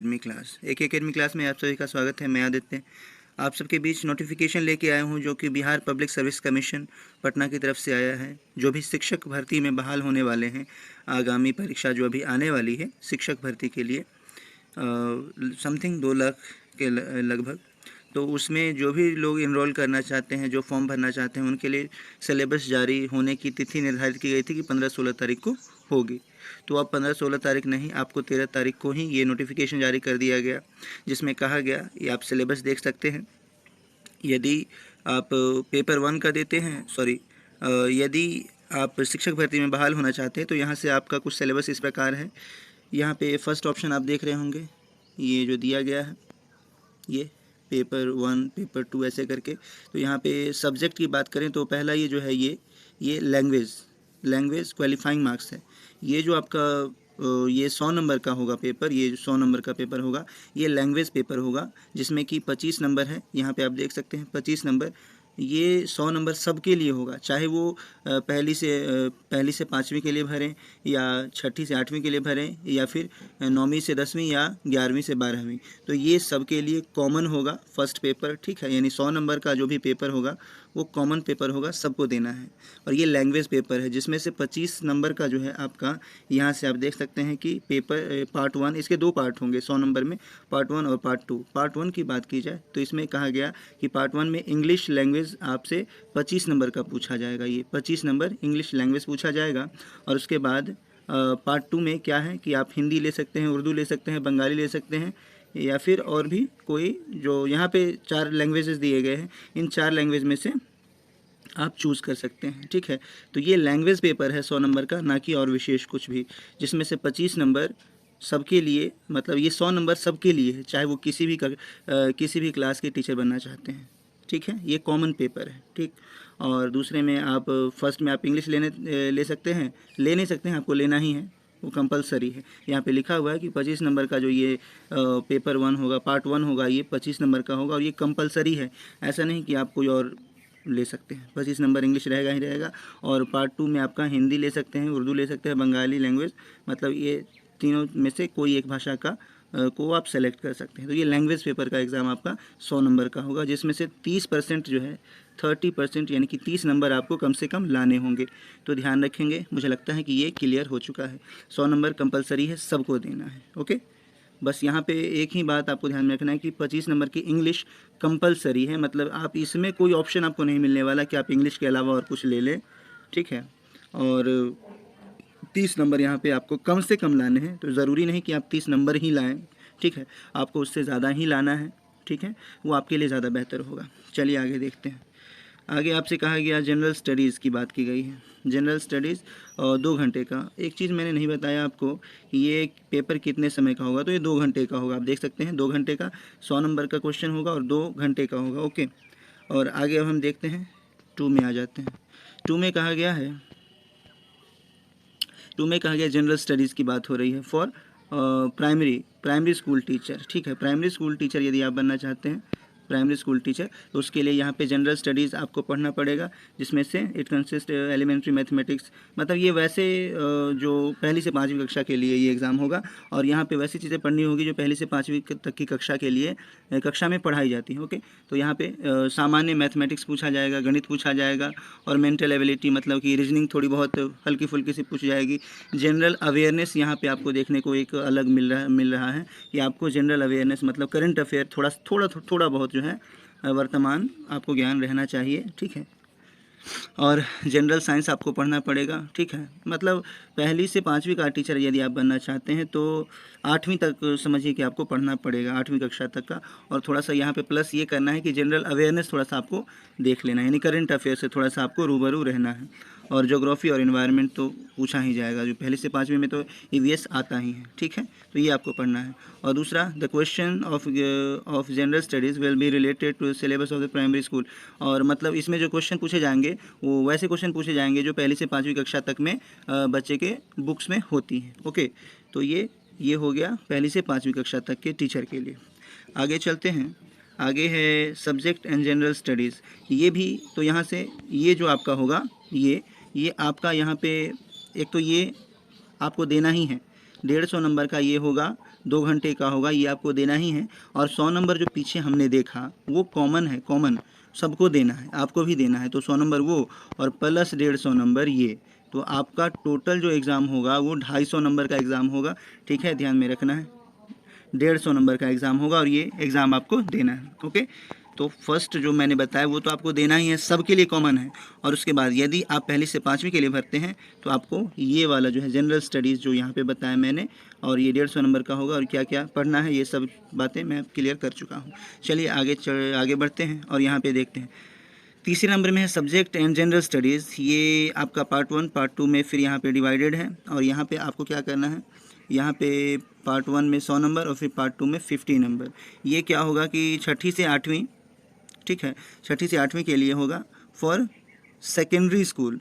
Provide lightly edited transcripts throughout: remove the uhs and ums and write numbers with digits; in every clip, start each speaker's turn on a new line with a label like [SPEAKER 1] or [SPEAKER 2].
[SPEAKER 1] Academy class academy class में आप सभी का स्वागत है। मैं आदित्य आप सबके बीच नोटिफिकेशन लेके आया हूं, जो कि Bihar public service commission Patna की तरफ से आया है। जो भी शिक्षक भर्ती में बहाल होने वाले हैं, आगामी परीक्षा जो अभी आने वाली है शिक्षक भर्ती के लिए, समथिंग 2 लाख के लगभग, तो उसमें जो भी लोग इनरोल करना चाहते हैं, जो फॉर्म भरना चाहते हैं, उनके लिए सिलेबस जारी होने की तिथि निर्धारित की गई थी कि 15-16 तारीख को होगी। तो अब 15-16 तारीख नहीं, आपको 13 तारीख को ही ये नोटिफिकेशन जारी कर दिया गया, जिसमें कहा गया, ये आप सिलेबस देख सकते हैं। यदि आप पेपर 1 का देते हैं, यदि आप शिक्षक भर्ती में बहाल होना चाहते हैं, तो यहाँ से आपका कुछ सिलेबस इस प्रकार है। यहाँ पे फर्स्ट ऑप्शन आप देख रहे होंगे, ये जो दिया गया है, ये पेपर 1 पेपर 2 ऐसे करके। तो यहाँ पे सब्जेक्ट की बात करें तो पहला ये जो है, ये लैंग्वेज क्वालिफाइंग मार्क्स है। ये जो आपका ये 100 नंबर का होगा पेपर, ये 100 नंबर का पेपर होगा, ये लैंग्वेज पेपर होगा, जिसमें कि 25 नंबर है। यहाँ पे आप देख सकते हैं 25 नंबर। ये 100 नंबर सबके लिए होगा, चाहे वो पहली से 5वीं के लिए भरें, या छठी से 8वीं के लिए भरें, या फिर 9वीं से 10वीं, या 11वीं से 12वीं। तो ये सबके लिए कॉमन होगा फर्स्ट पेपर, ठीक है। यानी 100 नंबर का जो भी पेपर होगा वो कॉमन पेपर होगा, सबको देना है। और ये लैंग्वेज पेपर है, जिसमें से 25 नंबर का जो है आपका, यहाँ से आप देख सकते हैं कि पेपर पार्ट 1, इसके 2 पार्ट होंगे 100 नंबर में, पार्ट 1 और पार्ट 2। पार्ट 1 की बात की जाए तो इसमें कहा गया कि पार्ट 1 में इंग्लिश लैंग्वेज आपसे 25 नंबर का पूछा जाएगा। ये 25 नंबर इंग्लिश लैंग्वेज पूछा जाएगा। और उसके बाद पार्ट 2 में क्या है कि आप हिंदी ले सकते हैं, उर्दू ले सकते हैं, बंगाली ले सकते हैं, या फिर और भी कोई, जो यहाँ पे 4 लैंग्वेजेस दिए गए हैं, इन 4 लैंग्वेज में से आप चूज़ कर सकते हैं, ठीक है। तो ये लैंग्वेज पेपर है 100 नंबर का, ना कि और विशेष कुछ भी, जिसमें से 25 नंबर सबके लिए, मतलब ये 100 नंबर सबके लिए है, चाहे वो किसी भी क्लास के टीचर बनना चाहते हैं, ठीक है। ये कॉमन पेपर है, ठीक। और दूसरे में आप फर्स्ट में आप इंग्लिश ले सकते हैं, ले नहीं सकते हैं, आपको लेना ही है, वो कंपलसरी है। यहाँ पे लिखा हुआ है कि 25 नंबर का जो ये पेपर 1 होगा, पार्ट 1 होगा, ये 25 नंबर का होगा, और ये कंपलसरी है। ऐसा नहीं कि आप कोई और ले सकते हैं, 25 नंबर इंग्लिश रहेगा ही रहेगा। और पार्ट 2 में आपका हिंदी ले सकते हैं, उर्दू ले सकते हैं, बंगाली लैंग्वेज, मतलब ये तीनों में से कोई एक भाषा का को आप सेलेक्ट कर सकते हैं। तो ये लैंग्वेज पेपर का एग्ज़ाम आपका 100 नंबर का होगा, जिसमें से 30% जो है, 30% यानी कि 30 नंबर आपको कम से कम लाने होंगे। तो ध्यान रखेंगे, मुझे लगता है कि ये क्लियर हो चुका है। 100 नंबर कंपलसरी है, सबको देना है, ओके। बस यहाँ पे एक ही बात आपको ध्यान में रखना है कि 25 नंबर की इंग्लिश कंपलसरी है, मतलब आप इसमें कोई ऑप्शन आपको नहीं मिलने वाला कि आप इंग्लिश के अलावा और कुछ ले लें, ठीक है। और 30 नंबर यहाँ पे आपको कम से कम लाने हैं, तो ज़रूरी नहीं कि आप 30 नंबर ही लाएं, ठीक है, आपको उससे ज़्यादा ही लाना है, ठीक है, वो आपके लिए ज़्यादा बेहतर होगा। चलिए आगे देखते हैं। आगे आपसे कहा गया जनरल स्टडीज़ की बात की गई है। जनरल स्टडीज़ 2 घंटे का। एक चीज़ मैंने नहीं बताया आपको कि ये पेपर कितने समय का होगा, तो ये 2 घंटे का होगा। आप देख सकते हैं 2 घंटे का 100 नंबर का क्वेश्चन होगा और 2 घंटे का होगा, ओके। और आगे अब हम देखते हैं, 2 में आ जाते हैं। 2 में कहा गया है, 2 में कहा गया जनरल स्टडीज़ की बात हो रही है फॉर प्राइमरी स्कूल टीचर, ठीक है। प्राइमरी स्कूल टीचर यदि आप बनना चाहते हैं, प्राइमरी स्कूल टीचर, तो उसके लिए यहाँ पे जनरल स्टडीज़ आपको पढ़ना पड़ेगा, जिसमें से इट कंसिस्ट एलिमेंट्री मैथमेटिक्स, मतलब ये वैसे जो पहली से 5वीं कक्षा के लिए ये एग्ज़ाम होगा। और यहाँ पे वैसी चीज़ें पढ़नी होगी जो पहली से 5वीं तक की कक्षा के लिए कक्षा में पढ़ाई जाती है, ओके। तो यहाँ पे सामान्य मैथमेटिक्स पूछा जाएगा, गणित पूछा जाएगा, और मेंटल एबिलिटी, मतलब कि रीजनिंग थोड़ी बहुत हल्की फुल्की सी पूछ जाएगी। जनरल अवेयरनेस यहाँ पे आपको देखने को एक अलग मिल रहा है कि आपको जनरल अवेयरनेस मतलब करंट अफेयर थोड़ा बहुत जो है वर्तमान आपको ज्ञान रहना चाहिए, ठीक है। और जनरल साइंस आपको पढ़ना पड़ेगा, ठीक है। मतलब पहली से 5वीं का टीचर यदि आप बनना चाहते हैं तो 8वीं तक समझिए कि आपको पढ़ना पड़ेगा, 8वीं कक्षा तक का। और थोड़ा सा यहाँ पे प्लस ये करना है कि जनरल अवेयरनेस थोड़ा सा आपको देख लेना है, यानी करंट अफेयर से थोड़ा सा आपको रूबरू रहना है। और ज्योग्राफी और इन्वायरमेंट तो पूछा ही जाएगा, जो पहली से 5वीं में तो ईवीएस आता ही है, ठीक है। तो ये आपको पढ़ना है। और दूसरा, the question of general studies will be related to syllabus of the primary school. और मतलब इसमें जो क्वेश्चन पूछे जाएंगे वो वैसे क्वेश्चन पूछे जाएंगे जो पहली से 5वीं कक्षा तक में बच्चे के बुक्स में होती हैं, ओके। तो ये हो गया पहली से 5वीं कक्षा तक के टीचर के लिए। आगे चलते हैं, आगे है सब्जेक्ट एंड जनरल स्टडीज़। ये भी तो यहाँ से ये जो आपका होगा, ये आपका यहाँ पे एक तो ये आपको देना ही है, 150 नंबर का ये होगा 2 घंटे का होगा, ये आपको देना ही है। और 100 नंबर जो पीछे हमने देखा वो कॉमन है, कॉमन सबको देना है, आपको भी देना है, तो 100 नंबर वो और प्लस 150 नंबर ये, तो आपका टोटल जो एग्ज़ाम होगा वो 250 नंबर का एग्ज़ाम होगा। ठीक है, ध्यान में रखना है, 150 नंबर का एग्ज़ाम होगा और ये एग्ज़ाम आपको देना है। ओके, तो फर्स्ट जो मैंने बताया वो तो आपको देना ही है, सबके लिए कॉमन है। और उसके बाद यदि आप पहली से 5वीं के लिए भरते हैं तो आपको ये वाला जो है जनरल स्टडीज़ जो यहाँ पे बताया मैंने, और ये 150 नंबर का होगा, और क्या क्या पढ़ना है ये सब बातें मैं क्लियर कर चुका हूँ। चलिए आगे बढ़ते हैं और यहाँ पर देखते हैं। तीसरे नंबर में है सब्जेक्ट एंड जनरल स्टडीज़, ये आपका पार्ट 1 पार्ट 2 में फिर यहाँ पे डिवाइडेड है। और यहाँ पे आपको क्या करना है, यहाँ पे पार्ट 1 में 100 नंबर और फिर पार्ट 2 में 50 नंबर। ये क्या होगा कि 6ठी से 8वीं, ठीक है, 6ठी से 8वीं के लिए होगा फॉर सेकेंडरी स्कूल,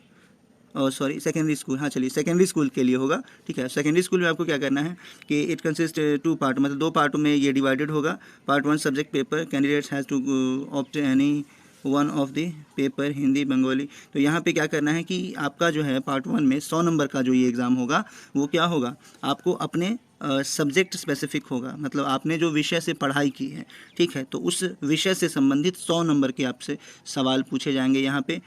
[SPEAKER 1] और सॉरी सेकेंडरी स्कूल, हाँ चलिए सेकेंडरी स्कूल के लिए होगा। ठीक है, सेकेंडरी स्कूल में आपको क्या करना है कि इट कंसिस्ट 2 पार्ट, मतलब 2 पार्ट में ये डिवाइडेड होगा। Part 1 subject paper, candidates has to opt any one of the paper, Hindi Bengali. तो यहाँ पे क्या करना है कि आपका जो है पार्ट 1 में 100 नंबर का जो ये एग्ज़ाम होगा वो क्या होगा, आपको अपने सब्जेक्ट स्पेसिफिक होगा, मतलब आपने जो विषय से पढ़ाई की है, ठीक है, तो उस विषय से संबंधित 100 नंबर के आपसे सवाल पूछे जाएंगे यहाँ पे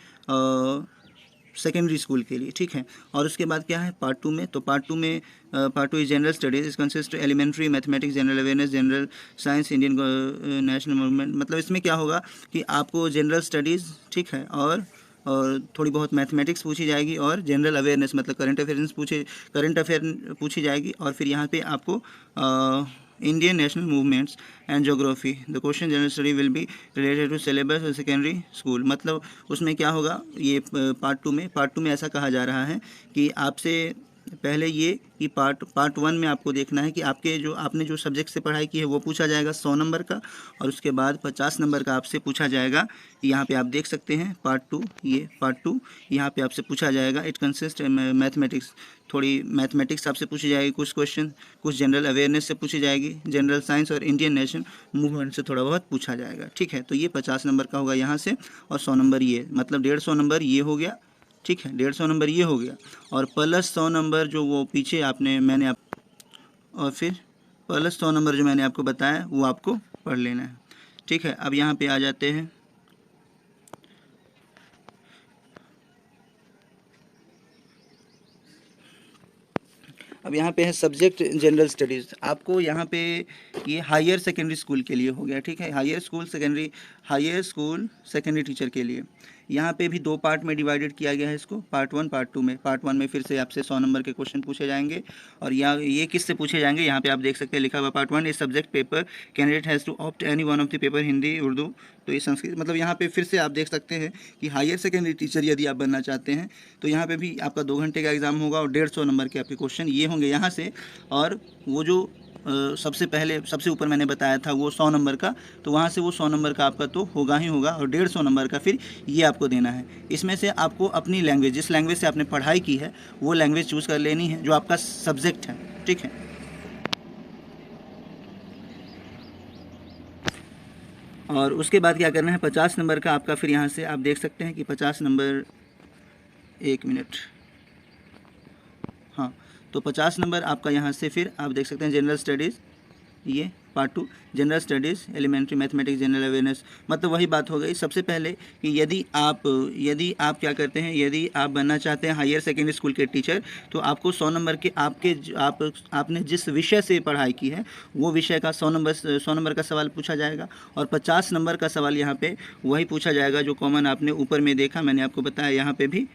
[SPEAKER 1] सेकेंडरी स्कूल के लिए। ठीक है, और उसके बाद क्या है पार्ट 2 में, तो पार्ट 2 में part 2 is general studies, is consist elementary mathematics, general awareness, general science, Indian national movement. मतलब इसमें क्या होगा कि आपको जनरल स्टडीज़, ठीक है, और थोड़ी बहुत मैथमेटिक्स पूछी जाएगी, और जनरल अवेयरनेस मतलब करंट अफेयर पूछी जाएगी। और फिर यहाँ पे आपको Indian national movements and geography, the question general study will be related to syllabus और सेकेंडरी स्कूल। मतलब उसमें क्या होगा, ये पार्ट 2 में ऐसा कहा जा रहा है कि आपसे पहले ये कि पार्ट 1 में आपको देखना है कि आपने जो सब्जेक्ट से पढ़ाई की है वो पूछा जाएगा 100 नंबर का, और उसके बाद 50 नंबर का आपसे पूछा जाएगा। यहाँ पे आप देख सकते हैं पार्ट 2, ये पार्ट 2 यहाँ पे आपसे पूछा जाएगा। इट कंसिस्ट मैथमेटिक्स, थोड़ी मैथमेटिक्स आपसे पूछी जाएगी, कुछ क्वेश्चन, कुछ जनरल अवेयरनेस से पूछी जाएगी, जनरल साइंस और इंडियन नेशनल मूवमेंट से थोड़ा बहुत पूछा जाएगा। ठीक है, तो ये 50 नंबर का होगा यहाँ से, और 100 नंबर ये, मतलब 150 नंबर ये हो गया। ठीक है, 150 नंबर ये हो गया, और प्लस 100 नंबर जो वो पीछे और फिर प्लस 100 नंबर जो मैंने आपको बताया वो आपको पढ़ लेना है। ठीक है, अब यहाँ पे आ जाते हैं। अब यहाँ पे है सब्जेक्ट जनरल स्टडीज़, आपको यहाँ पे ये हायर सेकेंडरी स्कूल के लिए हो गया। ठीक है, हायर स्कूल सेकेंडरी टीचर के लिए यहाँ पे भी 2 पार्ट में डिवाइडेड किया गया है इसको, पार्ट 1 पार्ट 2 में। पार्ट 1 में फिर से आपसे 100 नंबर के क्वेश्चन पूछे जाएंगे, और ये किससे पूछे जाएंगे, यहाँ पे आप देख सकते हैं लिखा हुआ part 1 is subject paper, candidate has to opt any one of the paper, Hindi Urdu, तो ये संस्कृत। मतलब यहाँ पे फिर से आप देख सकते हैं कि हायर सेकेंडरी टीचर यदि आप बनना चाहते हैं तो यहाँ पे भी आपका 2 घंटे का एग्ज़ाम होगा, और 150 नंबर के आपके क्वेश्चन ये होंगे यहाँ से। और वो जो सबसे ऊपर मैंने बताया था वो 100 नंबर का, तो वहाँ से वो 100 नंबर का आपका तो होगा ही होगा, और 150 नंबर का फिर ये आपको देना है। इसमें से आपको अपनी लैंग्वेज, जिस लैंग्वेज से आपने पढ़ाई की है वो लैंग्वेज चूज़ कर लेनी है जो आपका सब्जेक्ट है। ठीक है, और उसके बाद क्या करना है, 50 नंबर का आपका फिर यहाँ से आप देख सकते हैं कि 50 नंबर, 1 मिनट, हाँ, तो 50 नंबर आपका यहाँ से फिर आप देख सकते हैं जनरल स्टडीज़, ये part 2 general studies, elementary mathematics, general awareness. मतलब वही बात हो गई सबसे पहले कि यदि आप क्या करते हैं, यदि आप बनना चाहते हैं हायर सेकेंडरी स्कूल के टीचर, तो आपको 100 नंबर के आपने जिस विषय से पढ़ाई की है वो विषय का 100 नंबर का सवाल पूछा जाएगा, और 50 नंबर का सवाल यहाँ पे वही पूछा जाएगा जो कॉमन आपने ऊपर में देखा, मैंने आपको बताया। यहाँ पे भी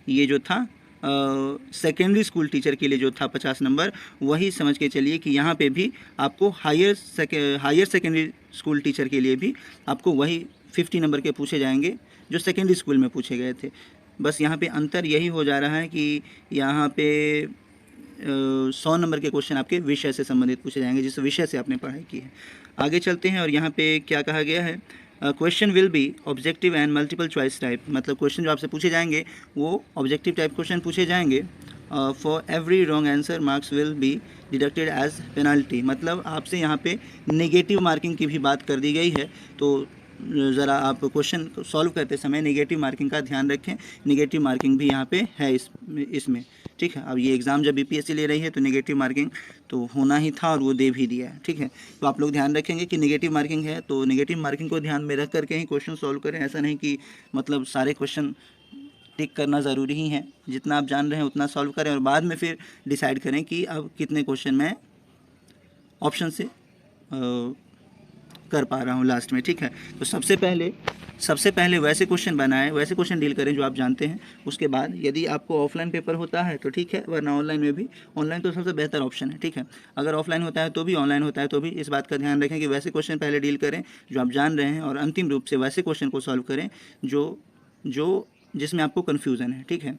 [SPEAKER 1] ये जो था सेकेंडरी स्कूल टीचर के लिए जो था 50 नंबर, वही समझ के चलिए कि यहाँ पे भी आपको हायर सेकेंडरी स्कूल टीचर के लिए भी आपको वही 50 नंबर के पूछे जाएंगे जो सेकेंडरी स्कूल में पूछे गए थे। बस यहाँ पे अंतर यही हो जा रहा है कि यहाँ पे 100 नंबर के क्वेश्चन आपके विषय से संबंधित पूछे जाएंगे, जिस विषय से आपने पढ़ाई की है। आगे चलते हैं, और यहाँ पे क्या कहा गया है, question will be objective and multiple choice type. मतलब क्वेश्चन जो आपसे पूछे जाएंगे वो ऑब्जेक्टिव टाइप क्वेश्चन पूछे जाएंगे। For every wrong answer marks will be deducted as penalty. मतलब आपसे यहाँ पे नेगेटिव मार्किंग की भी बात कर दी गई है, तो ज़रा आप क्वेश्चन सॉल्व करते समय नेगेटिव मार्किंग का ध्यान रखें। नेगेटिव मार्किंग भी यहाँ पे है इसमें, ठीक है। अब ये एग्ज़ाम जब बीपीएससी ले रही है तो नेगेटिव मार्किंग तो होना ही था और वो दे भी दिया है, ठीक है। तो आप लोग ध्यान रखेंगे कि नेगेटिव मार्किंग है तो नेगेटिव मार्किंग को ध्यान में रख करके ही क्वेश्चन सॉल्व करें। ऐसा नहीं कि मतलब सारे क्वेश्चन टिक करना ज़रूरी ही है, जितना आप जान रहे हैं उतना सॉल्व करें और बाद में फिर डिसाइड करें कि अब कितने क्वेश्चन मैं ऑप्शन से कर पा रहा हूँ लास्ट में, ठीक है। तो सबसे पहले वैसे क्वेश्चन बनाएं, वैसे क्वेश्चन डील करें जो आप जानते हैं। उसके बाद यदि आपको ऑफलाइन पेपर होता है तो ठीक है, वरना ऑनलाइन में भी, ऑनलाइन तो सबसे बेहतर ऑप्शन है, ठीक है। अगर ऑफलाइन होता है तो भी, ऑनलाइन होता है तो भी, इस बात का ध्यान रखें कि वैसे क्वेश्चन पहले डील करें जो आप जान रहे हैं और अंतिम रूप से वैसे क्वेश्चन को सॉल्व करें जो जिसमें आपको कन्फ्यूज़न है, ठीक है।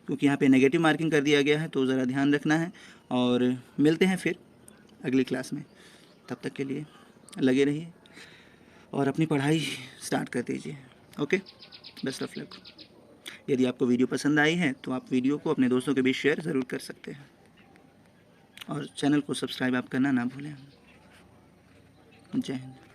[SPEAKER 1] क्योंकि यहाँ पे नेगेटिव मार्किंग कर दिया गया है तो ज़रा ध्यान रखना है। और मिलते हैं फिर अगली क्लास में, तब तक के लिए लगे रहिए और अपनी पढ़ाई स्टार्ट कर दीजिए। Okay, best of luck. यदि आपको वीडियो पसंद आई है तो आप वीडियो को अपने दोस्तों के बीच शेयर ज़रूर कर सकते हैं और चैनल को सब्सक्राइब आप करना ना भूलें। जय हिंद।